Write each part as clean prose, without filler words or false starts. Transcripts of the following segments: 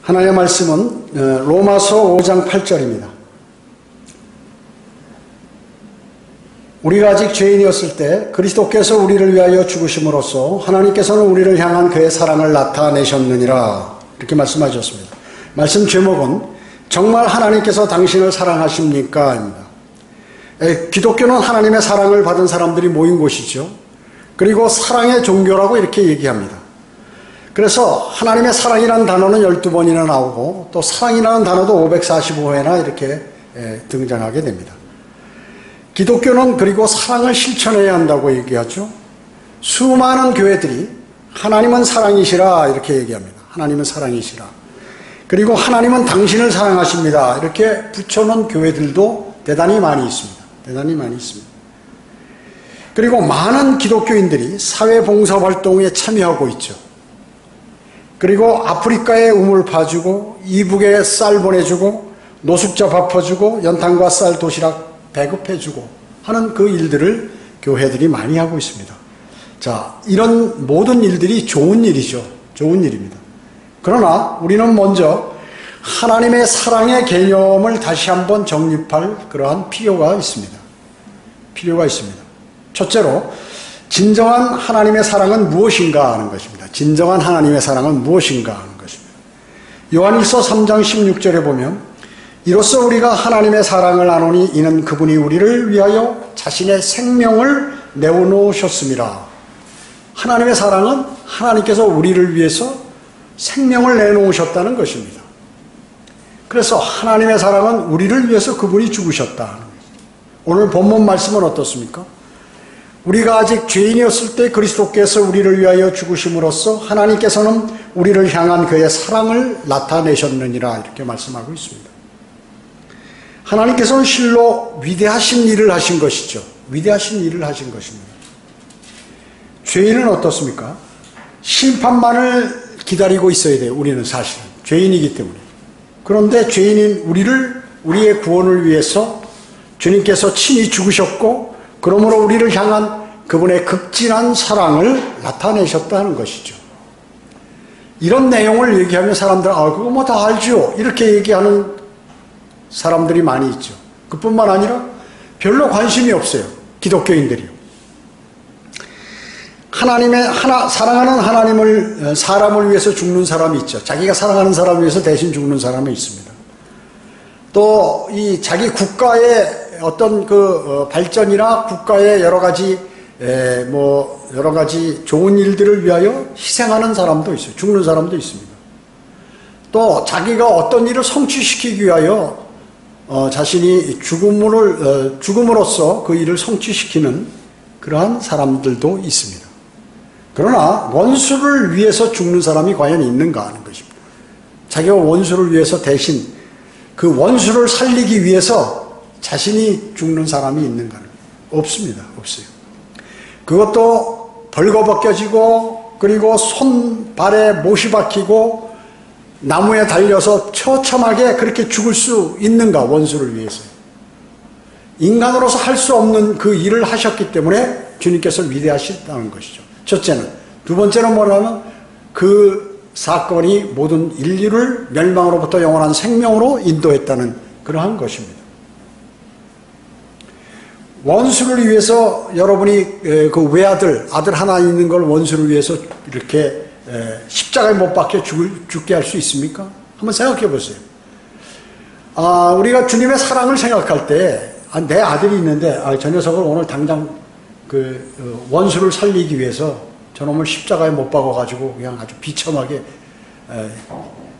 하나님의 말씀은 로마서 5장 8절입니다. 우리가 아직 죄인이었을 때 그리스도께서 우리를 위하여 죽으심으로써 하나님께서는 우리를 향한 그의 사랑을 나타내셨느니라, 이렇게 말씀하셨습니다. 말씀 제목은 정말 하나님께서 당신을 사랑하십니까? 입니다. 기독교는 하나님의 사랑을 받은 사람들이 모인 곳이죠. 그리고 사랑의 종교라고 이렇게 얘기합니다. 그래서 하나님의 사랑이라는 단어는 12번이나 나오고 또 사랑이라는 단어도 545회나 이렇게 등장하게 됩니다. 기독교는 그리고 사랑을 실천해야 한다고 얘기하죠. 수많은 교회들이 하나님은 사랑이시라 이렇게 얘기합니다. 하나님은 사랑이시라. 그리고 하나님은 당신을 사랑하십니다. 이렇게 붙여놓은 교회들도 대단히 많이 있습니다. 대단히 많이 있습니다. 그리고 많은 기독교인들이 사회봉사활동에 참여하고 있죠. 그리고 아프리카에 우물 파주고 이북에 쌀 보내주고 노숙자 밥 퍼주고 연탄과 쌀 도시락 배급해주고 하는 그 일들을 교회들이 많이 하고 있습니다. 자, 이런 모든 일들이 좋은 일이죠. 좋은 일입니다. 그러나 우리는 먼저 하나님의 사랑의 개념을 다시 한번 정립할 그러한 필요가 있습니다. 필요가 있습니다. 첫째로 진정한 하나님의 사랑은 무엇인가 하는 것입니다. 진정한 하나님의 사랑은 무엇인가 하는 것입니다. 요한일서 3장 16절에 보면 이로써 우리가 하나님의 사랑을 아노니 이는 그분이 우리를 위하여 자신의 생명을 내어놓으셨습니다. 하나님의 사랑은 하나님께서 우리를 위해서 생명을 내놓으셨다는 것입니다. 그래서 하나님의 사랑은 우리를 위해서 그분이 죽으셨다. 오늘 본문 말씀은 어떻습니까? 우리가 아직 죄인이었을 때 그리스도께서 우리를 위하여 죽으심으로써 하나님께서는 우리를 향한 그의 사랑을 나타내셨느니라, 이렇게 말씀하고 있습니다. 하나님께서는 실로 위대하신 일을 하신 것이죠. 위대하신 일을 하신 것입니다. 죄인은 어떻습니까? 심판만을 기다리고 있어야 돼요. 우리는 사실은 죄인이기 때문에. 그런데 죄인인 우리의 구원을 위해서 주님께서 친히 죽으셨고, 그러므로 우리를 향한 그분의 극진한 사랑을 나타내셨다는 것이죠. 이런 내용을 얘기하면 사람들은 그거 뭐 다 알죠, 이렇게 얘기하는 사람들이 많이 있죠. 그뿐만 아니라 별로 관심이 없어요. 기독교인들이요. 사랑하는 하나님을, 사람을 위해서 죽는 사람이 있죠. 자기가 사랑하는 사람을 위해서 대신 죽는 사람이 있습니다. 또 이 자기 국가의 어떤 발전이나 국가의 여러 가지 좋은 일들을 위하여 희생하는 사람도 있어요. 죽는 사람도 있습니다. 또 자기가 어떤 일을 성취시키기 위하여 자신이 죽음으로써 그 일을 성취시키는 그러한 사람들도 있습니다. 그러나 원수를 위해서 죽는 사람이 과연 있는가 하는 것입니다. 자기가 원수를 위해서 대신 그 원수를 살리기 위해서 자신이 죽는 사람이 있는가? 없습니다. 없어요. 그것도 벌거벗겨지고, 그리고 손발에 못이 박히고 나무에 달려서 처참하게 그렇게 죽을 수 있는가? 원수를 위해서. 인간으로서 할 수 없는 그 일을 하셨기 때문에 주님께서 위대하시다는 것이죠. 첫째는. 두 번째는 뭐냐면 그 사건이 모든 인류를 멸망으로부터 영원한 생명으로 인도했다는 그러한 것입니다. 원수를 위해서 여러분이 그 외아들, 아들 하나 있는 걸 원수를 위해서 이렇게 십자가에 못 박혀 죽게 할 수 있습니까? 한번 생각해 보세요. 우리가 주님의 사랑을 생각할 때, 내 아들이 있는데, 저 녀석을 오늘 당장 원수를 살리기 위해서 저놈을 십자가에 못 박아가지고 그냥 아주 비참하게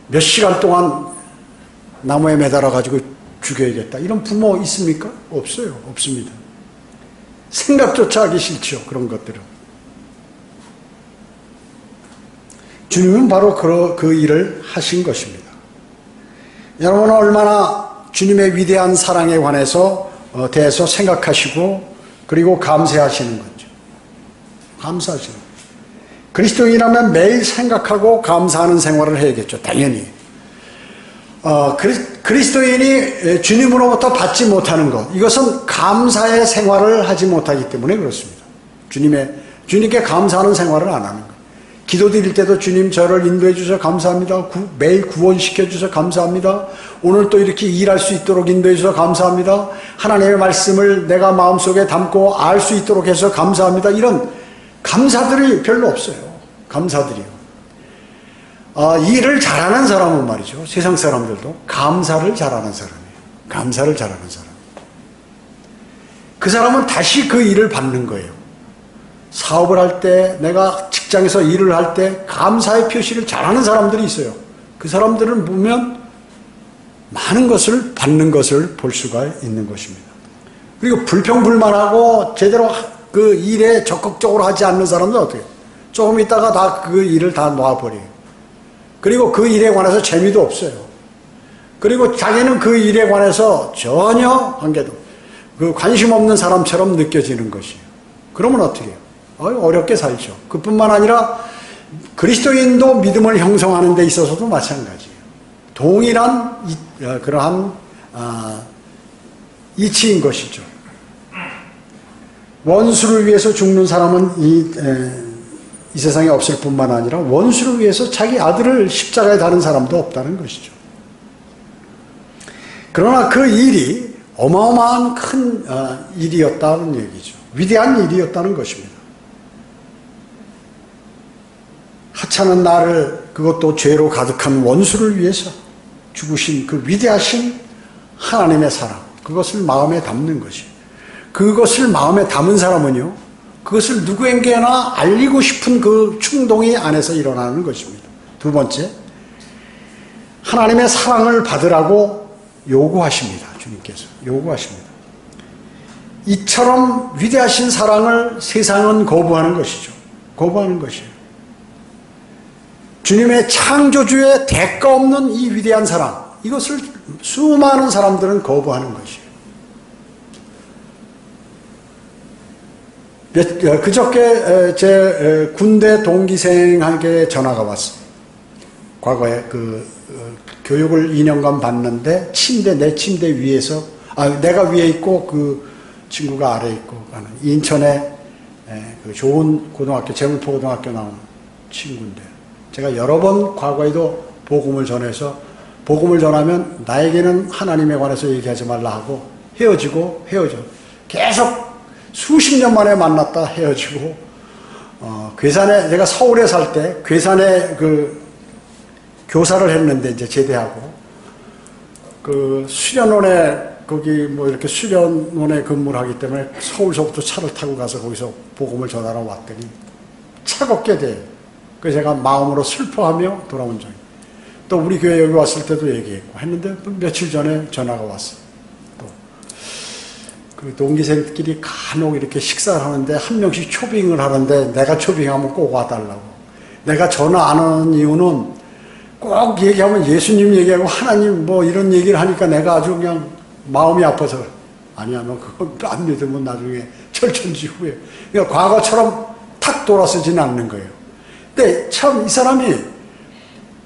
몇 시간 동안 나무에 매달아가지고 죽여야겠다. 이런 부모 있습니까? 없어요. 없습니다. 생각조차 하기 싫죠. 그런 것들은. 주님은 바로 그 일을 하신 것입니다. 여러분은 얼마나 주님의 위대한 사랑에 대해서 생각하시고 그리고 감사하시는 거죠. 감사하시는 거죠. 그리스도인이라면 매일 생각하고 감사하는 생활을 해야겠죠. 당연히. 그리스도인이 주님으로부터 받지 못하는 것, 이것은 감사의 생활을 하지 못하기 때문에 그렇습니다. 주님께 감사하는 생활을 안 하는 것. 기도 드릴 때도 주님 저를 인도해 주셔서 감사합니다. 매일 구원시켜 주셔서 감사합니다. 오늘 또 이렇게 일할 수 있도록 인도해 주셔서 감사합니다. 하나님의 말씀을 내가 마음속에 담고 알 수 있도록 해서 감사합니다. 이런 감사들이 별로 없어요. 감사들이요. 일을 잘하는 사람은 말이죠. 세상 사람들도 감사를 잘하는 사람이에요. 감사를 잘하는 사람. 그 사람은 다시 그 일을 받는 거예요. 사업을 할 때, 내가 직장에서 일을 할 때 감사의 표시를 잘하는 사람들이 있어요. 그 사람들을 보면 많은 것을 받는 것을 볼 수가 있는 것입니다. 그리고 불평불만하고 제대로 그 일에 적극적으로 하지 않는 사람들은 어떻게 해요? 조금 있다가 다 그 일을 다 놔버려요. 그리고 그 일에 관해서 재미도 없어요. 그리고 자기는 그 일에 관해서 전혀 그 관심 없는 사람처럼 느껴지는 것이에요. 그러면 어떻게 해요? 어렵게 살죠. 그뿐만 아니라 그리스도인도 믿음을 형성하는 데 있어서도 마찬가지예요. 동일한 그러한 이치인 것이죠. 원수를 위해서 죽는 사람은 이 세상에 없을 뿐만 아니라 원수를 위해서 자기 아들을 십자가에 다는 사람도 없다는 것이죠. 그러나 그 일이 어마어마한 큰 일이었다는 얘기죠. 위대한 일이었다는 것입니다. 하찮은 나를, 그것도 죄로 가득한 원수를 위해서 죽으신 그 위대하신 하나님의 사랑, 그것을 마음에 담는 것이에요. 그것을 마음에 담은 사람은요, 그것을 누구에게나 알리고 싶은 그 충동이 안에서 일어나는 것입니다. 두 번째, 하나님의 사랑을 받으라고 요구하십니다. 주님께서 요구하십니다. 이처럼 위대하신 사랑을 세상은 거부하는 것이죠. 거부하는 것이에요. 주님의 창조주의 대가 없는 이 위대한 사랑, 이것을 수많은 사람들은 거부하는 것이에요. 그저께 제 군대 동기생에게 전화가 왔어요. 과거에 교육을 2년간 받는데 내 침대 위에서, 내가 위에 있고 그 친구가 아래에 있고 하는 인천에 그 좋은 고등학교, 재물포 고등학교 나온 친구인데, 제가 여러 번 과거에도 복음을 전해서, 복음을 전하면 나에게는 하나님에 관해서 얘기하지 말라 하고 헤어져. 계속 수십 년 만에 만났다 헤어지고, 괴산에, 제가 서울에 살 때 괴산에 그 교사를 했는데 이제 제대하고, 그 수련원에 거기 뭐 이렇게 수련원에 근무를 하기 때문에 서울서부터 차를 타고 가서 거기서 복음을 전하러 왔더니 차갑게 돼요. 그래서 제가 마음으로 슬퍼하며 돌아온 적이. 또 우리 교회 여기 왔을 때도 얘기했고 했는데 며칠 전에 전화가 왔어요. 또 그 동기생끼리 간혹 이렇게 식사를 하는데 한 명씩 초빙을 하는데 내가 초빙하면 꼭 와달라고. 내가 전화 안 하는 이유는 꼭 얘기하면 예수님 얘기하고 하나님 뭐 이런 얘기를 하니까 내가 아주 그냥 마음이 아파서, 아니야 너 그거 안 믿으면 나중에 철천지 후에, 그러니까 과거처럼 탁 돌아서지는 않는 거예요. 근데 참 이 사람이,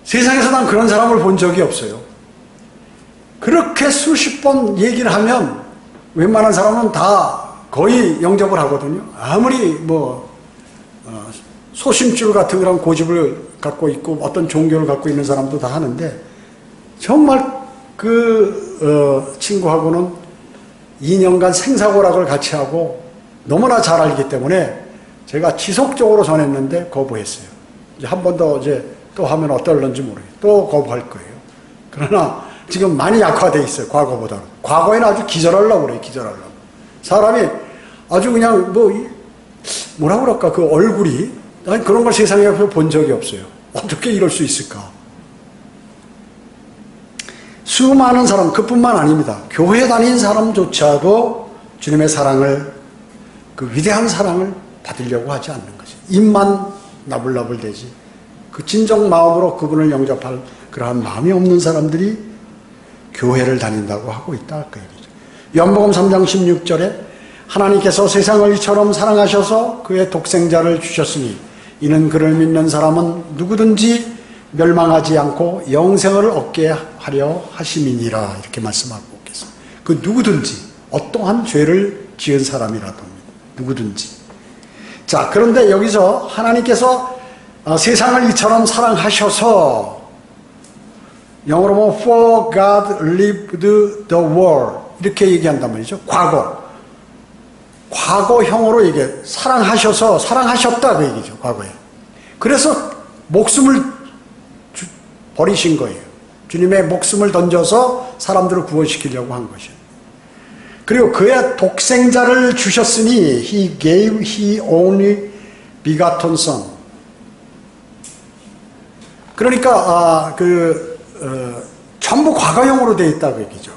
세상에서 난 그런 사람을 본 적이 없어요. 그렇게 수십 번 얘기를 하면 웬만한 사람은 다 거의 영접을 하거든요. 아무리 소심줄 같은 그런 고집을 갖고 있고 어떤 종교를 갖고 있는 사람도 다 하는데, 정말 그 친구하고는 2년간 생사고락을 같이 하고 너무나 잘 알기 때문에 제가 지속적으로 전했는데 거부했어요. 이제 한 번 더 이제 또 하면 어떨런지 모르겠어요. 또 거부할 거예요. 그러나 지금 많이 약화돼 있어요. 과거보다는. 과거에는 아주 기절하려고 그래요. 기절하려고. 사람이 아주 그냥 뭐라 그럴까, 그 얼굴이, 난 그런 걸 세상에 본 적이 없어요. 어떻게 이럴 수 있을까? 수많은 사람, 그뿐만 아닙니다. 교회 다닌 사람조차도 주님의 사랑을, 그 위대한 사랑을 받으려고 하지 않는 거지. 입만 나불나불 되지. 그 진정 마음으로 그분을 영접할 그러한 마음이 없는 사람들이 교회를 다닌다고 하고 있다, 그 얘기죠. 요한복음 3장 16절에 하나님께서 세상을 이처럼 사랑하셔서 그의 독생자를 주셨으니 이는 그를 믿는 사람은 누구든지 멸망하지 않고 영생을 얻게 하려 하심이니라, 이렇게 말씀하고 있겠습니다. 그 누구든지, 어떠한 죄를 지은 사람이라도, 누구든지. 자, 그런데 여기서 하나님께서 세상을 이처럼 사랑하셔서 영어로 뭐 For God loved the world 이렇게 얘기한단 말이죠. 과거형으로 얘기해. 사랑하셨다 그 얘기죠. 과거에. 그래서 목숨을 버리신 거예요. 주님의 목숨을 던져서 사람들을 구원시키려고 한 것이에요. 그리고 그의 독생자를 주셨으니 He gave His only begotten Son. 그러니까 전부 과거형으로 되어 있다고 얘기죠.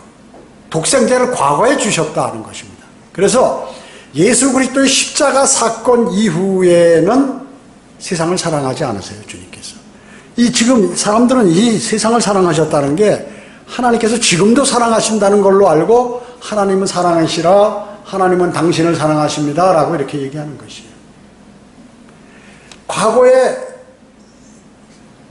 독생자를 과거에 주셨다 하는 것입니다. 그래서 예수 그리스도의 십자가 사건 이후에는 세상을 사랑하지 않으세요, 주님께서. 지금 사람들은 이 세상을 사랑하셨다는 게 하나님께서 지금도 사랑하신다는 걸로 알고 하나님은 사랑하시라, 하나님은 당신을 사랑하십니다 라고 이렇게 얘기하는 것이에요. 과거에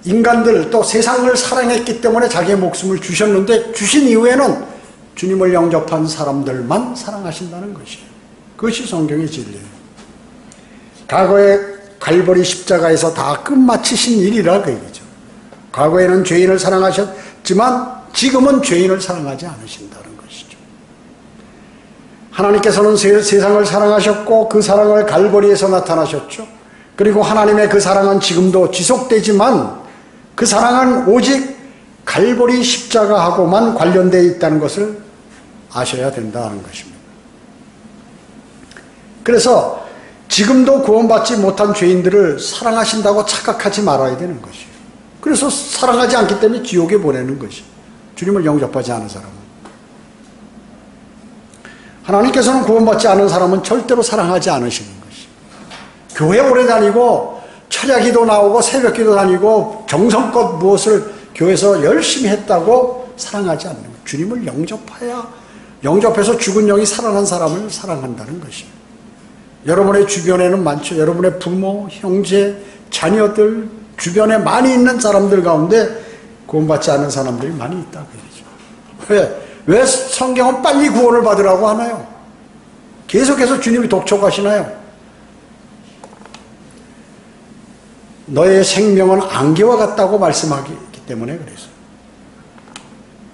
인간들 또 세상을 사랑했기 때문에 자기의 목숨을 주셨는데 주신 이후에는 주님을 영접한 사람들만 사랑하신다는 것이에요. 그것이 성경의 진리예요. 과거에 갈보리 십자가에서 다 끝마치신 일이라 그 얘기죠. 과거에는 죄인을 사랑하셨지만 지금은 죄인을 사랑하지 않으신다는 것이죠. 하나님께서는 세상을 사랑하셨고 그 사랑을 갈보리에서 나타나셨죠. 그리고 하나님의 그 사랑은 지금도 지속되지만 그 사랑은 오직 갈보리 십자가하고만 관련되어 있다는 것을 아셔야 된다는 것입니다. 그래서 지금도 구원받지 못한 죄인들을 사랑하신다고 착각하지 말아야 되는 것이에요. 그래서 사랑하지 않기 때문에 지옥에 보내는 것이에요. 주님을 영접하지 않은 사람은. 하나님께서는 구원받지 않은 사람은 절대로 사랑하지 않으시는 것이에요. 교회 오래 다니고 철야기도 나오고 새벽기도 다니고 정성껏 무엇을 교회에서 열심히 했다고 사랑하지 않는 거예요. 주님을 영접해서 죽은 영이 살아난 사람을 사랑한다는 것이에요. 여러분의 주변에는 많죠. 여러분의 부모, 형제, 자녀들, 주변에 많이 있는 사람들 가운데 구원받지 않은 사람들이 많이 있다고 얘기죠. 왜 성경은 빨리 구원을 받으라고 하나요? 계속해서 주님이 독촉하시나요? 너의 생명은 안개와 같다고 말씀하기 때문에 그래서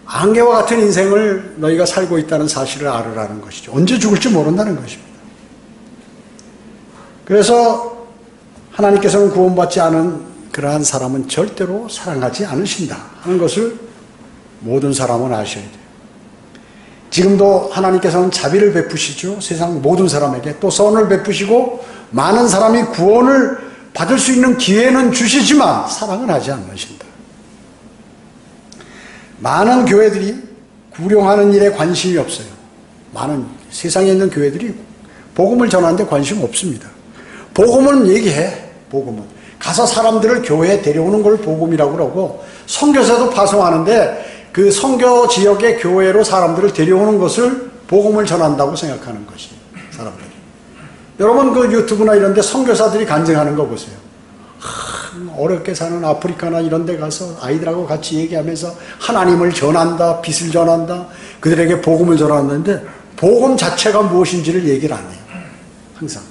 안개와 같은 인생을 너희가 살고 있다는 사실을 알으라는 것이죠. 언제 죽을지 모른다는 것입니다. 그래서 하나님께서는 구원받지 않은 그러한 사람은 절대로 사랑하지 않으신다 하는 것을 모든 사람은 아셔야 돼요. 지금도 하나님께서는 자비를 베푸시죠. 세상 모든 사람에게 또 선을 베푸시고 많은 사람이 구원을 받을 수 있는 기회는 주시지만 사랑은 하지 않으신다. 많은 교회들이 구령하는 일에 관심이 없어요. 많은 세상에 있는 교회들이 복음을 전하는데 관심 없습니다. 복음은 얘기해. 복음은 가서 사람들을 교회에 데려오는 걸 복음이라고 그러고 선교사도 파송하는데 그 선교 지역의 교회로 사람들을 데려오는 것을 복음을 전한다고 생각하는 것이 사람들이. 여러분 그 유튜브나 이런 데 선교사들이 간증하는 거 보세요. 어렵게 사는 아프리카나 이런 데 가서 아이들하고 같이 얘기하면서 하나님을 전한다, 빛을 전한다, 그들에게 복음을 전하는데 복음 자체가 무엇인지를 얘기를 안 해요. 항상.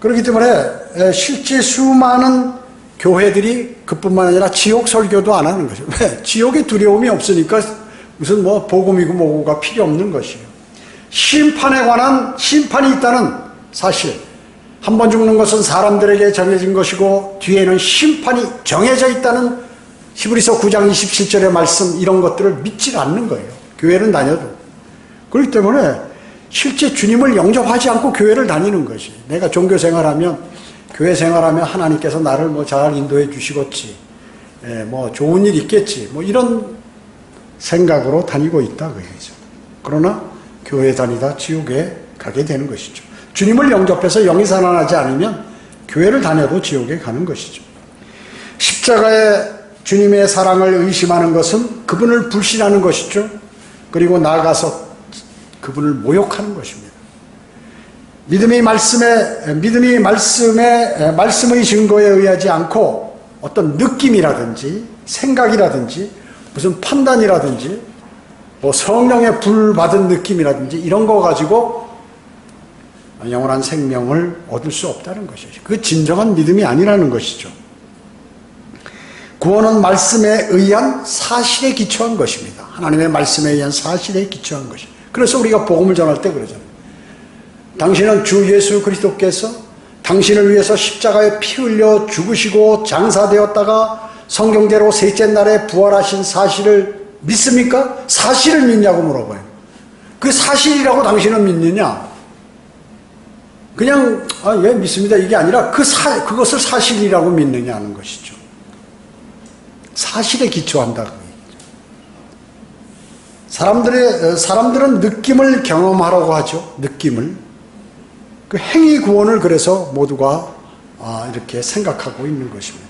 그렇기 때문에 실제 수많은 교회들이 그뿐만 아니라 지옥 설교도 안 하는 거죠. 왜? 지옥에 두려움이 없으니까 무슨 뭐 복음이고 뭐고가 필요 없는 것이에요. 심판에 관한 심판이 있다는 사실. 한 번 죽는 것은 사람들에게 정해진 것이고 뒤에는 심판이 정해져 있다는 히브리서 9장 27절의 말씀 이런 것들을 믿지 않는 거예요. 교회는 다녀도. 그렇기 때문에 실제 주님을 영접하지 않고 교회를 다니는 것이. 내가 종교 생활하면 교회 생활하면 하나님께서 나를 뭐 잘 인도해 주시겠지. 뭐 좋은 일 있겠지. 뭐 이런 생각으로 다니고 있다 그 얘기죠. 그러나 교회 다니다 지옥에 가게 되는 것이죠. 주님을 영접해서 영이 살아나지 않으면 교회를 다녀도 지옥에 가는 것이죠. 십자가의 주님의 사랑을 의심하는 것은 그분을 불신하는 것이죠. 그리고 나아가서 그분을 모욕하는 것입니다. 믿음의 말씀의 증거에 의하지 않고 어떤 느낌이라든지 생각이라든지 무슨 판단이라든지 뭐 성령의 불 받은 느낌이라든지 이런 거 가지고 영원한 생명을 얻을 수 없다는 것이죠. 그 진정한 믿음이 아니라는 것이죠. 구원은 말씀에 의한 사실에 기초한 것입니다. 하나님의 말씀에 의한 사실에 기초한 것입니다. 그래서 우리가 복음을 전할 때 그러잖아요. 당신은 주 예수 그리스도께서 당신을 위해서 십자가에 피 흘려 죽으시고 장사되었다가 성경대로 셋째 날에 부활하신 사실을 믿습니까? 사실을 믿냐고 물어봐요. 그 사실이라고 당신은 믿느냐? 그냥 예 믿습니다 이게 아니라 그것을 사실이라고 믿느냐는 것이죠. 사실에 기초한다고. 사람들은 느낌을 경험하라고 하죠. 느낌을. 그 행위 구원을 그래서 모두가 이렇게 생각하고 있는 것입니다.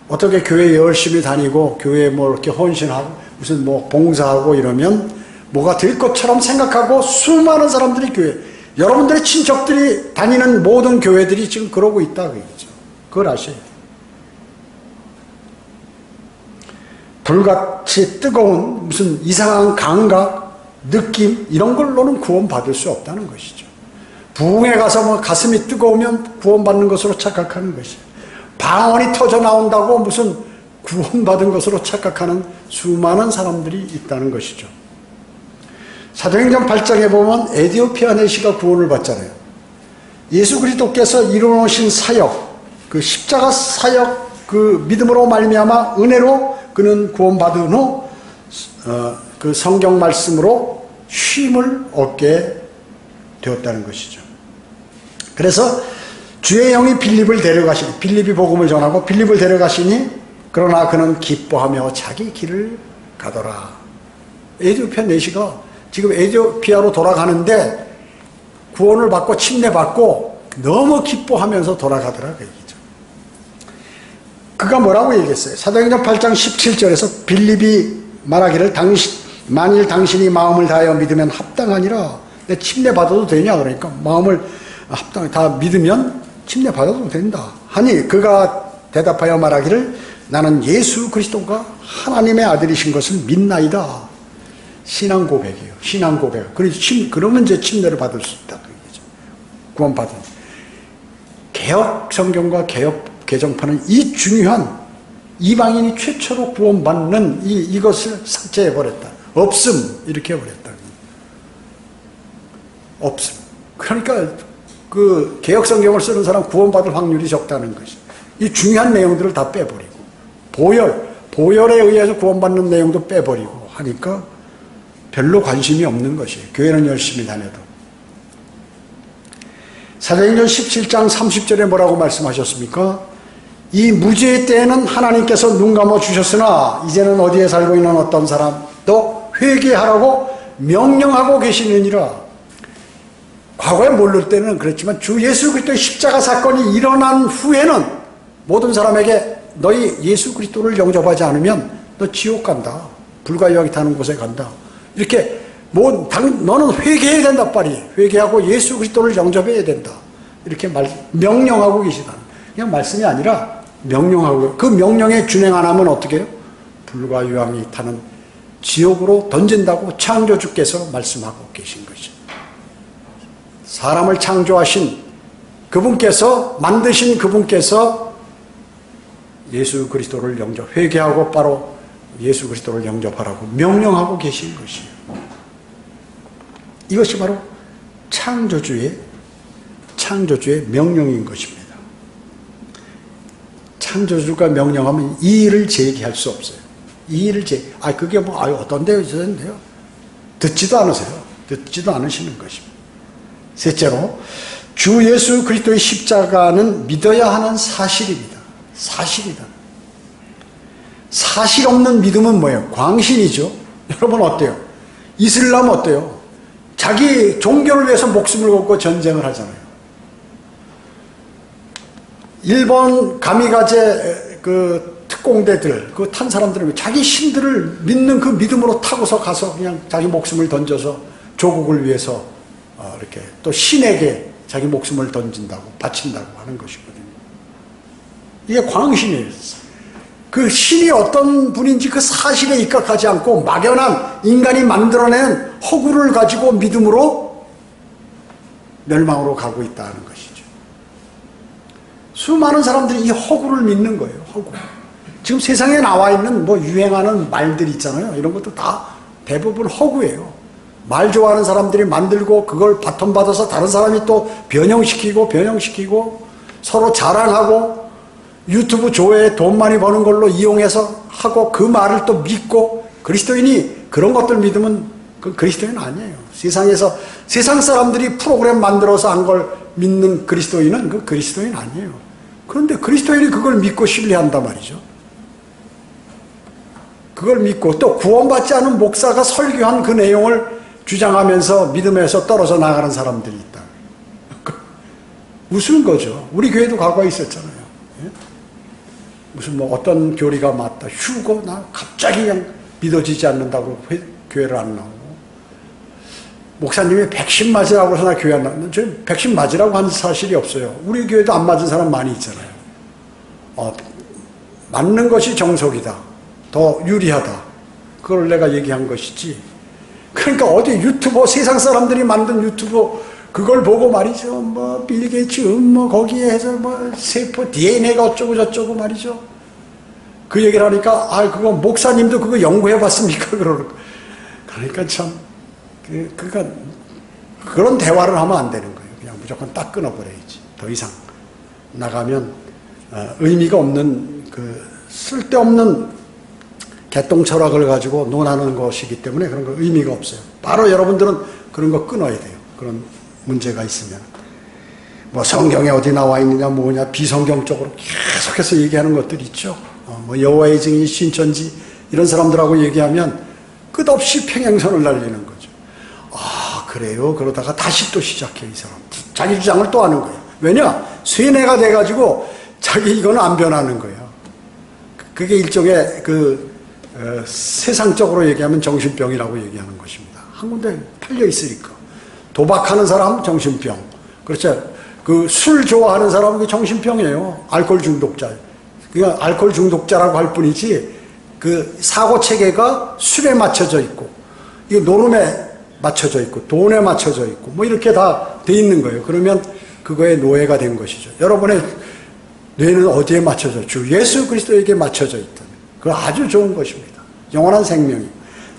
어떻게 교회 열심히 다니고 교회에 뭐 이렇게 헌신하고 무슨 뭐 봉사하고 이러면 뭐가 될 것처럼 생각하고 수많은 사람들이 여러분들의 친척들이 다니는 모든 교회들이 지금 그러고 있다 그거죠. 그걸 아셔야 돼요. 불같이 뜨거운 무슨 이상한 감각, 느낌 이런 걸로는 구원받을 수 없다는 것이죠. 부흥에 가서 뭐 가슴이 뜨거우면 구원받는 것으로 착각하는 것이죠. 방언이 터져 나온다고 무슨 구원받은 것으로 착각하는 수많은 사람들이 있다는 것이죠. 사도행전 8장에 보면 에디오피아 내시가 구원을 받잖아요. 예수 그리스도께서 이루어놓으신 사역, 그 십자가 사역, 그 믿음으로 말미암아 은혜로 그는 구원받은 후 그 성경 말씀으로 쉼을 얻게 되었다는 것이죠. 그래서 주의 영이 빌립을 데려가시니, 빌립이 복음을 전하고 빌립을 데려가시니 그러나 그는 기뻐하며 자기 길을 가더라. 에디오피아 내시가 지금 에디오피아로 돌아가는데 구원을 받고 침례받고 너무 기뻐하면서 돌아가더라 그 얘기죠. 그가 뭐라고 얘기했어요? 사도행전 8장 17절에서 빌립이 말하기를 만일 당신이 마음을 다하여 믿으면 합당하니라. 내 침례받아도 되냐? 그러니까 마음을 다 믿으면 침례받아도 된다 하니 그가 대답하여 말하기를 나는 예수 그리스도가 하나님의 아들이신 것을 믿나이다. 신앙 고백이에요. 신앙 고백. 그러면 이제 침례를 받을 수 있다. 구원받은. 개혁 성경과 개혁 개정판은 이 중요한 이방인이 최초로 구원받는 이것을 삭제해버렸다. 없음. 이렇게 해버렸다. 없음. 그러니까 그 개혁 성경을 쓰는 사람 구원받을 확률이 적다는 것이. 이 중요한 내용들을 다 빼버리고 보혈에 의해서 구원받는 내용도 빼버리고 하니까 별로 관심이 없는 것이에요. 교회는 열심히 다녀도. 사도행전 17장 30절에 뭐라고 말씀하셨습니까? 이 무죄의 때에는 하나님께서 눈 감아 주셨으나 이제는 어디에 살고 있는 어떤 사람도 회개하라고 명령하고 계시느니라. 과거에 모를 때는 그랬지만 주 예수 그리스도의 십자가 사건이 일어난 후에는 모든 사람에게 너희 예수 그리스도를 영접하지 않으면 너 지옥 간다. 불과 여기 타는 곳에 간다. 이렇게 너는 회개해야 된다. 빨리 회개하고 예수 그리스도를 영접해야 된다. 이렇게 명령하고 계시다. 그냥 말씀이 아니라 명령하고 그 명령에 준행 안 하면 어떻게 해요? 불과 유황이 타는 지옥으로 던진다고 창조주께서 말씀하고 계신 것이죠. 사람을 창조하신 그분께서 만드신 그분께서 예수 그리스도를 회개하고 바로 예수 그리스도를 영접하라고 명령하고 계신 것이에요. 이것이 바로 창조주의 명령인 것입니다. 창조주가 명령하면 이의를 제기할 수 없어요. 이의를 그게 어떤 데요? 저런데요? 듣지도 않으세요. 듣지도 않으시는 것입니다. 셋째로, 주 예수 그리스도의 십자가는 믿어야 하는 사실입니다. 사실이다. 사실 없는 믿음은 뭐예요? 광신이죠. 여러분 어때요? 이슬람 어때요? 자기 종교를 위해서 목숨을 걸고 전쟁을 하잖아요. 일본 가미가제 그 특공대들, 그 탄 사람들은 자기 신들을 믿는 그 믿음으로 타고서 가서 그냥 자기 목숨을 던져서 조국을 위해서 이렇게 또 신에게 자기 목숨을 던진다고, 바친다고 하는 것이거든요. 이게 광신이에요. 그 신이 어떤 분인지 그 사실에 입각하지 않고 막연한 인간이 만들어낸 허구를 가지고 믿음으로 멸망으로 가고 있다는 것이죠. 수많은 사람들이 이 허구를 믿는 거예요. 허구. 지금 세상에 나와 있는 뭐 유행하는 말들 있잖아요. 이런 것도 다 대부분 허구예요. 말 좋아하는 사람들이 만들고 그걸 바톤받아서 다른 사람이 또 변형시키고 서로 자랑하고 유튜브 조회에 돈 많이 버는 걸로 이용해서 하고 그 말을 또 믿고, 그리스도인이 그런 것들 믿으면 그 그리스도인 아니에요. 세상에서 세상 사람들이 프로그램 만들어서 한 걸 믿는 그리스도인은 그 그리스도인 아니에요. 그런데 그리스도인이 그걸 믿고 신뢰한단 말이죠. 그걸 믿고 또 구원받지 않은 목사가 설교한 그 내용을 주장하면서 믿음에서 떨어져 나가는 사람들이 있다. 우스운 거죠. 우리 교회도 과거에 있었잖아요. 예? 무슨 뭐 어떤 교리가 맞다. 휴고 나 갑자기 그냥 믿어지지 않는다고 교회를 안 나오고, 목사님이 백신 맞으라고 해서 나 교회 안 나오는데 저 백신 맞으라고 한 사실이 없어요. 우리 교회도 안 맞은 사람 많이 있잖아요. 맞는 것이 정석이다. 더 유리하다. 그걸 내가 얘기한 것이지. 그러니까 어디 유튜버, 세상 사람들이 만든 유튜버 그걸 보고 말이죠. 뭐 빌 게이츠 뭐 거기에 해서 뭐 세포 DNA가 어쩌고 저쩌고 말이죠. 그 얘기를 하니까 그거 목사님도 그거 연구해 봤습니까? 그러니까 참 그러니까 그런 대화를 하면 안 되는 거예요. 그냥 무조건 딱 끊어버려야지. 더 이상 나가면 의미가 없는 그 쓸데없는 개똥 철학을 가지고 논하는 것이기 때문에 그런 거 의미가 없어요. 바로 여러분들은 그런 거 끊어야 돼요. 그런 문제가 있으면. 뭐 성경에 어디 나와 있느냐 뭐냐 비성경적으로 계속해서 얘기하는 것들이 있죠. 뭐 여호와의 증인 신천지 이런 사람들하고 얘기하면 끝없이 평행선을 날리는 거죠. 그래요? 그러다가 다시 또 시작해 이 사람. 자기 주장을 또 하는 거예요. 왜냐? 쇠뇌가 돼가지고 자기 이거는 안 변하는 거예요. 그게 일종의 세상적으로 얘기하면 정신병이라고 얘기하는 것입니다. 한 군데 팔려 있으니까. 도박하는 사람 정신병. 그렇죠. 그 술 좋아하는 사람은 정신병이에요. 알코올 중독자. 그러니까 알코올 중독자라고 할 뿐이지 그 사고 체계가 술에 맞춰져 있고, 이 노름에 맞춰져 있고, 돈에 맞춰져 있고, 뭐 이렇게 다 돼 있는 거예요. 그러면 그거에 노예가 된 것이죠. 여러분의 뇌는 어디에 맞춰져? 주 예수 그리스도에게 맞춰져 있다. 그거 아주 좋은 것입니다. 영원한 생명이.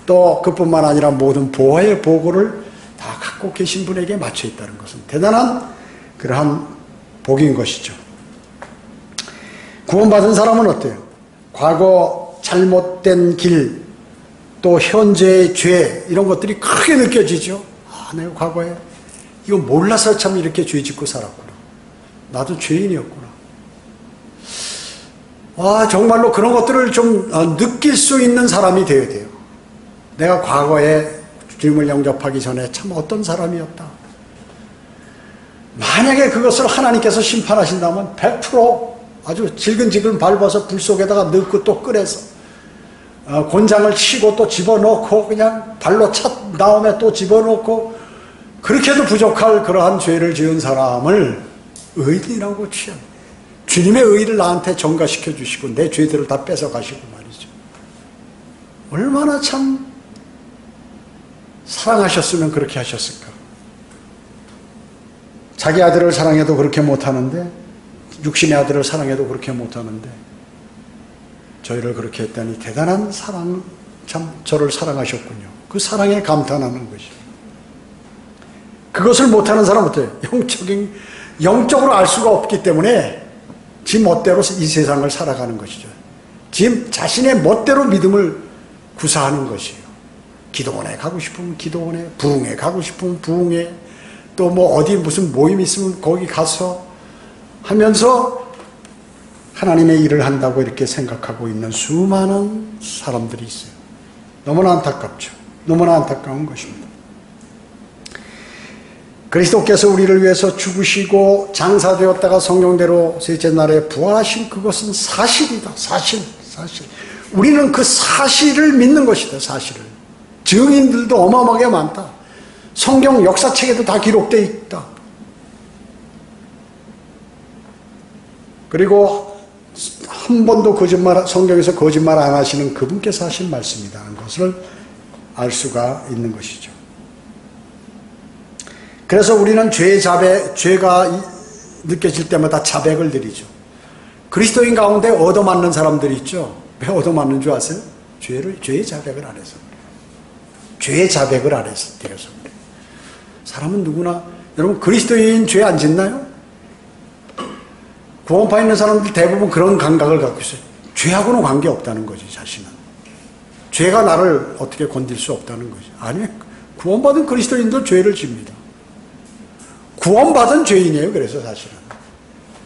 또 그뿐만 아니라 모든 보화의 보고를 다 갖고 계신 분에게 맞춰 있다는 것은 대단한 그러한 복인 것이죠. 구원받은 사람은 어때요? 과거 잘못된 길, 또 현재의 죄, 이런 것들이 크게 느껴지죠. 내가 과거에 이거 몰라서 참 이렇게 죄 짓고 살았구나. 나도 죄인이었구나. 정말로 그런 것들을 좀 느낄 수 있는 사람이 되어야 돼요. 내가 과거에 주님을 영접하기 전에 참 어떤 사람이었다. 만약에 그것을 하나님께서 심판하신다면 100% 아주 질근질근 밟아서 불 속에다가 넣고 또 끓여서 곤장을 치고 또 집어넣고 그냥 발로 찼 다음에 또 집어넣고, 그렇게도 부족할 그러한 죄를 지은 사람을 의인이라고 취합니다. 주님의 의를 나한테 전가시켜 주시고 내 죄들을 다 뺏어 가시고 말이죠. 얼마나 참 사랑하셨으면 그렇게 하셨을까. 자기 아들을 사랑해도 그렇게 못하는데, 육신의 아들을 사랑해도 그렇게 못하는데 저희를 그렇게 했다니 대단한 사랑, 참 저를 사랑하셨군요. 그 사랑에 감탄하는 것이죠. 그것을 못하는 사람은 어때요? 영적으로 알 수가 없기 때문에 지 멋대로 이 세상을 살아가는 것이죠. 지 자신의 멋대로 믿음을 구사하는 것이에요. 기도원에 가고 싶으면 기도원에, 부흥회 가고 싶으면 부흥회, 또 뭐 어디 무슨 모임 있으면 거기 가서 하면서 하나님의 일을 한다고 이렇게 생각하고 있는 수많은 사람들이 있어요. 너무나 안타깝죠. 너무나 안타까운 것입니다. 그리스도께서 우리를 위해서 죽으시고 장사되었다가 성령대로 셋째 날에 부활하신 그것은 사실이다. 사실. 우리는 그 사실을 믿는 것이다. 사실을. 증인들도 어마어마하게 많다. 성경 역사책에도 다 기록되어 있다. 그리고 한 번도 성경에서 거짓말 안 하시는 그분께서 하신 말씀이라는 것을 알 수가 있는 것이죠. 그래서 우리는 죄가 느껴질 때마다 자백을 드리죠. 그리스도인 가운데 얻어맞는 사람들이 있죠. 왜 얻어맞는 줄 아세요? 죄의 자백을 안 해서. 죄의 자백을 안 해서 드려서 그래요. 사람은 누구나, 여러분, 그리스도인 죄 안 짓나요? 구원파 있는 사람들 대부분 그런 감각을 갖고 있어요. 죄하고는 관계없다는 거지, 자신은. 죄가 나를 어떻게 건들 수 없다는 거지. 아니, 구원받은 그리스도인도 죄를 집니다. 구원받은 죄인이에요, 그래서 사실은.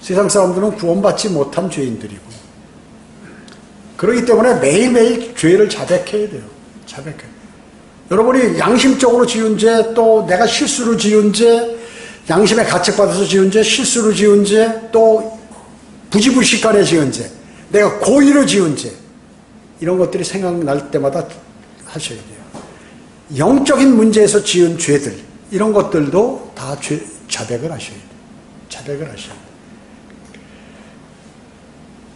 세상 사람들은 구원받지 못한 죄인들이고. 그렇기 때문에 매일매일 죄를 자백해야 돼요. 자백해요. 여러분이 양심적으로 지은 죄, 또 내가 실수로 지은 죄, 양심에 가책받아서 지은 죄, 실수로 지은 죄, 또 부지불식간에 지은 죄, 내가 고의로 지은 죄, 이런 것들이 생각날 때마다 하셔야 돼요. 영적인 문제에서 지은 죄들, 이런 것들도 다 자백을 하셔야 돼요. 자백을 하셔야 돼요.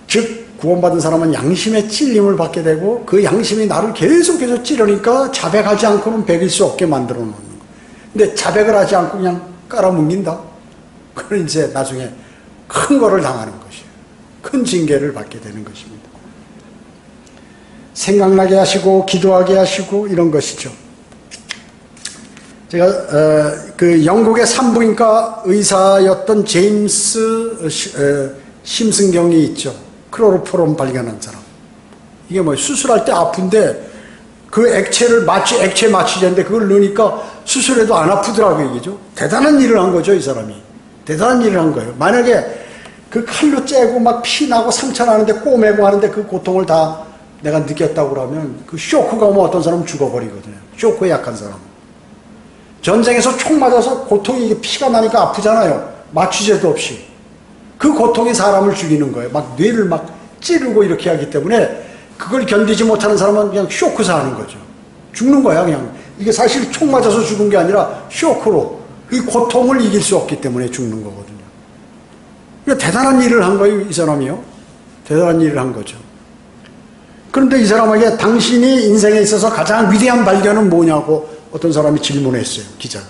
즉 구원받은 사람은 양심의 찔림을 받게 되고 그 양심이 나를 계속해서 찌르니까 자백하지 않고는 베길 수 없게 만들어 놓는 거예요. 근데 자백을 하지 않고 그냥 깔아뭉긴다? 그건 이제 나중에 큰 거를 당하는 것이에요. 큰 징계를 받게 되는 것입니다. 생각나게 하시고 기도하게 하시고 이런 것이죠. 제가 그 영국의 산부인과 의사였던 제임스 심승경이 있죠. 클로로폼 발견한 사람. 이게 뭐 수술할 때 아픈데 그 액체 마취제인데 그걸 넣으니까 수술해도 안 아프더라고요, 이게죠. 대단한 일을 한 거죠, 이 사람이. 대단한 일을 한 거예요. 만약에 그 칼로 째고 막 피 나고 상처 나는데 꼬매고 하는데 그 고통을 다 내가 느꼈다고 그러면 그 쇼크가 오면 어떤 사람은 죽어버리거든요. 쇼크에 약한 사람. 전쟁에서 총 맞아서 고통이 이게 피가 나니까 아프잖아요. 마취제도 없이. 그 고통이 사람을 죽이는 거예요. 막 뇌를 막 찌르고 이렇게 하기 때문에 그걸 견디지 못하는 사람은 그냥 쇼크사 하는 거죠. 죽는 거야, 그냥. 이게 사실 총 맞아서 죽은 게 아니라 쇼크로 이 고통을 이길 수 없기 때문에 죽는 거거든요. 그러니까 대단한 일을 한 거예요, 이 사람이요. 대단한 일을 한 거죠. 그런데 이 사람에게 당신이 인생에 있어서 가장 위대한 발견은 뭐냐고 어떤 사람이 질문했어요, 기자가.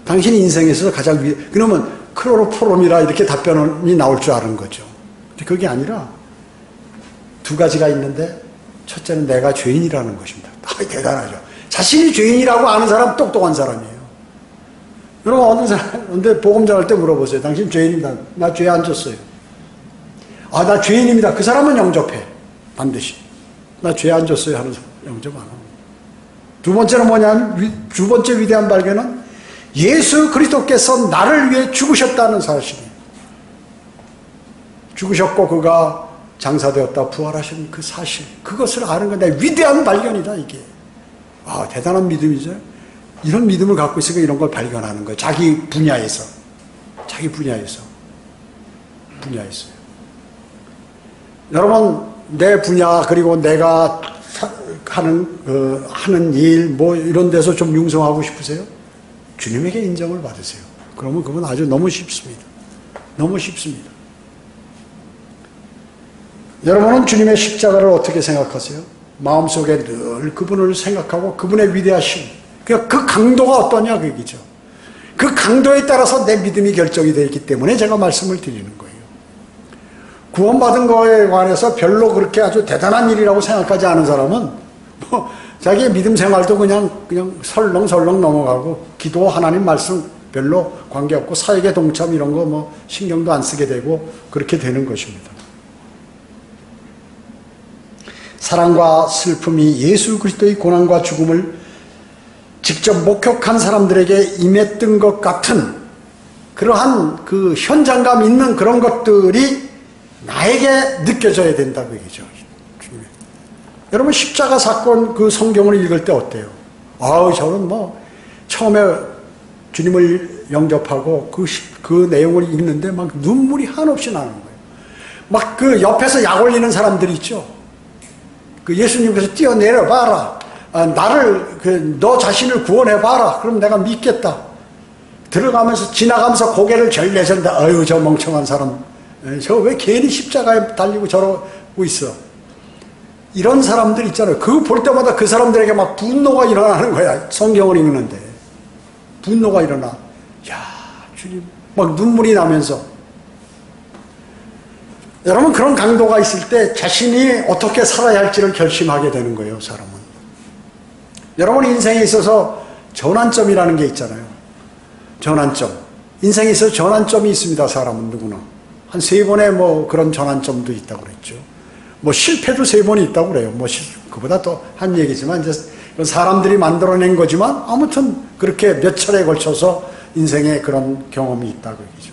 당신이 인생에 있어서 가장 그러면 클로로폼이라 이렇게 답변이 나올 줄 아는 거죠. 근데 그게 아니라 두 가지가 있는데 첫째는 내가 죄인이라는 것입니다. 대단하죠. 자신이 죄인이라고 아는 사람 똑똑한 사람이에요. 여러분 어느 사람 근데 복음 전할 때 물어보세요. 당신 죄인입니다. 나 죄 안 졌어요. 아, 나 죄인입니다. 그 사람은 영접해. 반드시. 나 죄 안 졌어요 하는 사람 영접 안 합니다. 두 번째는 뭐냐면 두 번째 위대한 발견은 예수 그리스도께서 나를 위해 죽으셨다는 사실이에요. 죽으셨고 그가 장사되었다 부활하신 그 사실, 그것을 아는 건 내 위대한 발견이다 이게. 아, 대단한 믿음이죠. 이런 믿음을 갖고 있으니까 이런 걸 발견하는 거예요. 자기 분야에서. 여러분 내 분야 그리고 내가 하는 일 뭐 이런 데서 좀 융성하고 싶으세요? 주님에게 인정을 받으세요. 그러면 그건 아주 너무 쉽습니다. 너무 쉽습니다. 여러분은 주님의 십자가를 어떻게 생각하세요? 마음속에 늘 그분을 생각하고 그분의 위대하심, 그 강도가 어떠냐 그 얘기죠. 그 강도에 따라서 내 믿음이 결정이 되어 있기 때문에 제가 말씀을 드리는 거예요. 구원받은 거에 관해서 별로 그렇게 아주 대단한 일이라고 생각하지 않은 사람은 뭐 자기의 믿음 생활도 그냥 설렁설렁 넘어가고 기도 하나님 말씀 별로 관계없고 사역의 동참 이런 거 뭐 신경도 안 쓰게 되고 그렇게 되는 것입니다. 사랑과 슬픔이 예수 그리스도의 고난과 죽음을 직접 목격한 사람들에게 임했던 것 같은 그러한 그 현장감 있는 그런 것들이 나에게 느껴져야 된다고 얘기죠. 여러분 십자가 사건 그 성경을 읽을 때 어때요? 아우 저는 뭐 처음에 주님을 영접하고 그 내용을 읽는데 막 눈물이 한없이 나는 거예요. 막 그 옆에서 약 올리는 사람들이 있죠. 그 예수님께서 뛰어내려 봐라. 너 자신을 구원해 봐라. 그럼 내가 믿겠다. 들어가면서 지나가면서 고개를 절레절레. 아유 저 멍청한 사람. 저 왜 괜히 십자가에 달리고 저러고 있어. 이런 사람들 있잖아요. 그거 볼 때마다 그 사람들에게 막 분노가 일어나는 거야. 성경을 읽는데. 분노가 일어나. 주님. 막 눈물이 나면서. 여러분, 그런 강도가 있을 때 자신이 어떻게 살아야 할지를 결심하게 되는 거예요, 사람은. 여러분, 인생에 있어서 전환점이라는 게 있잖아요. 전환점. 인생에 있어서 전환점이 있습니다, 사람은 누구나. 한 3번의 뭐 그런 전환점도 있다고 그랬죠. 뭐 실패도 3번이 있다고 그래요. 뭐 그보다 더 한 얘기지만, 이제 사람들이 만들어낸 거지만, 아무튼 그렇게 몇 차례에 걸쳐서 인생에 그런 경험이 있다고 얘기죠.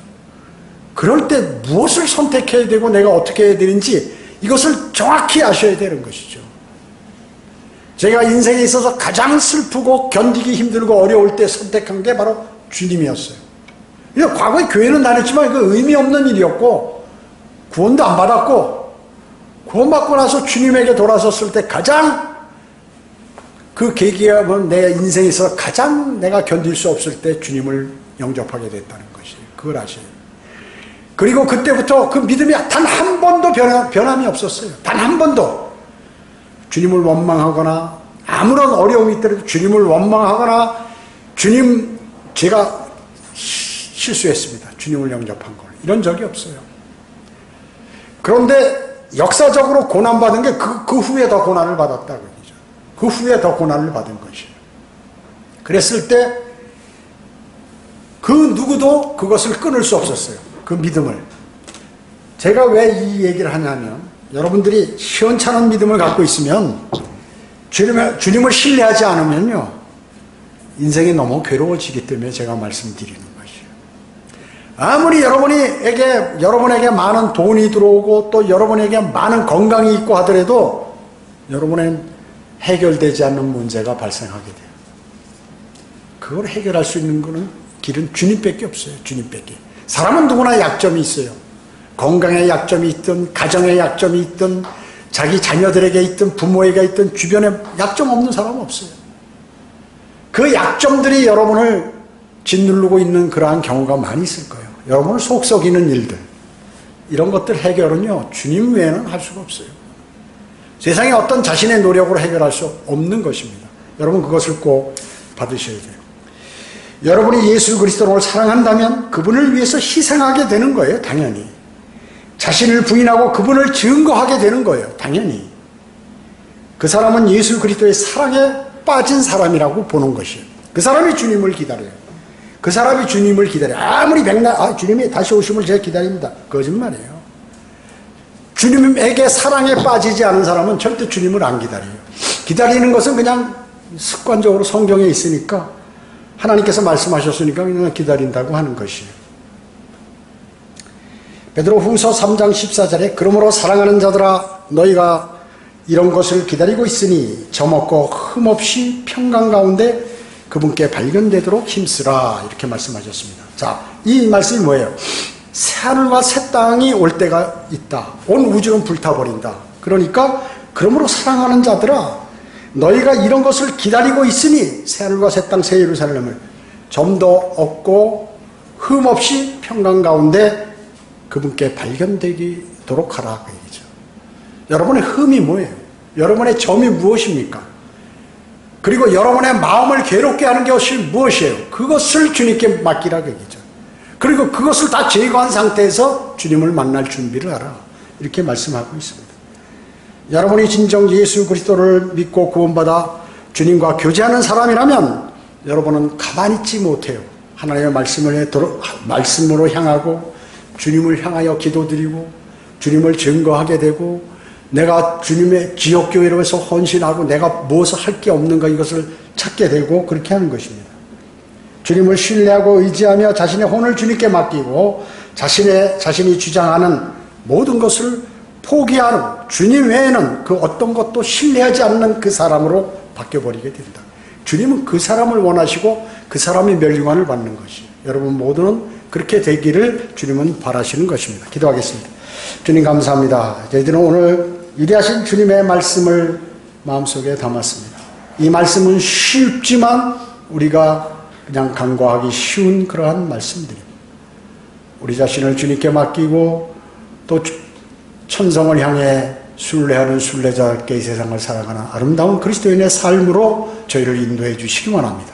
그럴 때 무엇을 선택해야 되고 내가 어떻게 해야 되는지 이것을 정확히 아셔야 되는 것이죠. 제가 인생에 있어서 가장 슬프고 견디기 힘들고 어려울 때 선택한 게 바로 주님이었어요. 과거에 교회는 다녔지만 그 의미 없는 일이었고, 구원도 안 받았고, 구원받고 나서 주님에게 돌아섰을 때 가장 그 계기가 내 인생에 있어서 가장 내가 견딜 수 없을 때 주님을 영접하게 됐다는 것이에요. 그걸 아셔야 돼요. 그리고 그때부터 그 믿음이 단 한 번도 변함이 없었어요. 단 한 번도. 주님을 원망하거나 아무런 어려움이 있더라도 주님을 원망하거나 주님, 제가 실수했습니다. 주님을 영접한 걸. 이런 적이 없어요. 그런데 역사적으로 고난받은 게 그 후에 더 고난을 받았다고 얘기죠. 그 후에 더 고난을 받은 것이에요. 그랬을 때 그 누구도 그것을 끊을 수 없었어요. 그 믿음을. 제가 왜 이 얘기를 하냐면, 여러분들이 시원찮은 믿음을 갖고 있으면 주님을 신뢰하지 않으면요, 인생이 너무 괴로워지기 때문에 제가 말씀드리는 것이에요. 아무리 여러분에게 많은 돈이 들어오고 또 여러분에게 많은 건강이 있고 하더라도 여러분은 해결되지 않는 문제가 발생하게 돼요. 그걸 해결할 수 있는 길은 주님밖에 없어요. 주님밖에. 사람은 누구나 약점이 있어요. 건강에 약점이 있든, 가정에 약점이 있든, 자기 자녀들에게 있든, 부모에게 있든, 주변에 약점 없는 사람은 없어요. 그 약점들이 여러분을 짓누르고 있는 그러한 경우가 많이 있을 거예요. 여러분을 속썩이는 일들. 이런 것들 해결은요, 주님 외에는 할 수가 없어요. 세상에 어떤 자신의 노력으로 해결할 수 없는 것입니다. 여러분, 그것을 꼭 받으셔야 돼요. 여러분이 예수 그리스도를 사랑한다면 그분을 위해서 희생하게 되는 거예요, 당연히. 자신을 부인하고 그분을 증거하게 되는 거예요, 당연히. 그 사람은 예수 그리스도의 사랑에 빠진 사람이라고 보는 것이에요. 그 사람이 주님을 기다려요. 그 사람이 주님을 기다려요. 아무리 백날, 주님이 다시 오심을 제가 기다립니다. 거짓말이에요. 주님에게 사랑에 빠지지 않은 사람은 절대 주님을 안 기다려요. 기다리는 것은 그냥 습관적으로 성경에 있으니까, 하나님께서 말씀하셨으니까 그냥 기다린다고 하는 것이에요. 베드로후서 3장 14절에 그러므로 사랑하는 자들아 너희가 이런 것을 기다리고 있으니 점없고 흠없이 평강 가운데 그분께 발견되도록 힘쓰라, 이렇게 말씀하셨습니다. 자, 이 말씀이 뭐예요? 새하늘과 새 땅이 올 때가 있다. 온 우주는 불타버린다. 그러니까 그러므로 사랑하는 자들아 너희가 이런 것을 기다리고 있으니 새하늘과 새 땅 새 예루살렘을 점도 없고 흠없이 평강 가운데 그분께 발견되도록 하라, 그 얘기죠. 여러분의 흠이 뭐예요? 여러분의 점이 무엇입니까? 그리고 여러분의 마음을 괴롭게 하는 것이 무엇이에요? 그것을 주님께 맡기라, 그 얘기죠. 그리고 그것을 다 제거한 상태에서 주님을 만날 준비를 하라, 이렇게 말씀하고 있습니다. 여러분이 진정 예수 그리스도를 믿고 구원받아 주님과 교제하는 사람이라면 여러분은 가만히 있지 못해요. 하나님의 말씀으로 향하고 주님을 향하여 기도드리고 주님을 증거하게 되고, 내가 주님의 지역교회로 해서 헌신하고 내가 무엇을 할 게 없는가 이것을 찾게 되고, 그렇게 하는 것입니다. 주님을 신뢰하고 의지하며 자신의 혼을 주님께 맡기고 자신이 주장하는 모든 것을 포기하는, 주님 외에는 그 어떤 것도 신뢰하지 않는 그 사람으로 바뀌어버리게 된다. 주님은 그 사람을 원하시고 그 사람이 멸류관을 받는 것이에요. 여러분 모두는 그렇게 되기를 주님은 바라시는 것입니다. 기도하겠습니다. 주님 감사합니다. 저희들은 오늘 위대하신 주님의 말씀을 마음속에 담았습니다. 이 말씀은 쉽지만 우리가 그냥 간과하기 쉬운 그러한 말씀들입니다. 우리 자신을 주님께 맡기고 또 천성을 향해 순례하는 순례자께 이 세상을 살아가는 아름다운 그리스도인의 삶으로 저희를 인도해 주시기 원합니다.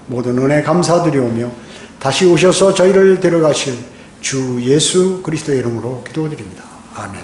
모든 은혜 감사드리오며 다시 오셔서 저희를 데려가실 주 예수 그리스도의 이름으로 기도드립니다. 아멘.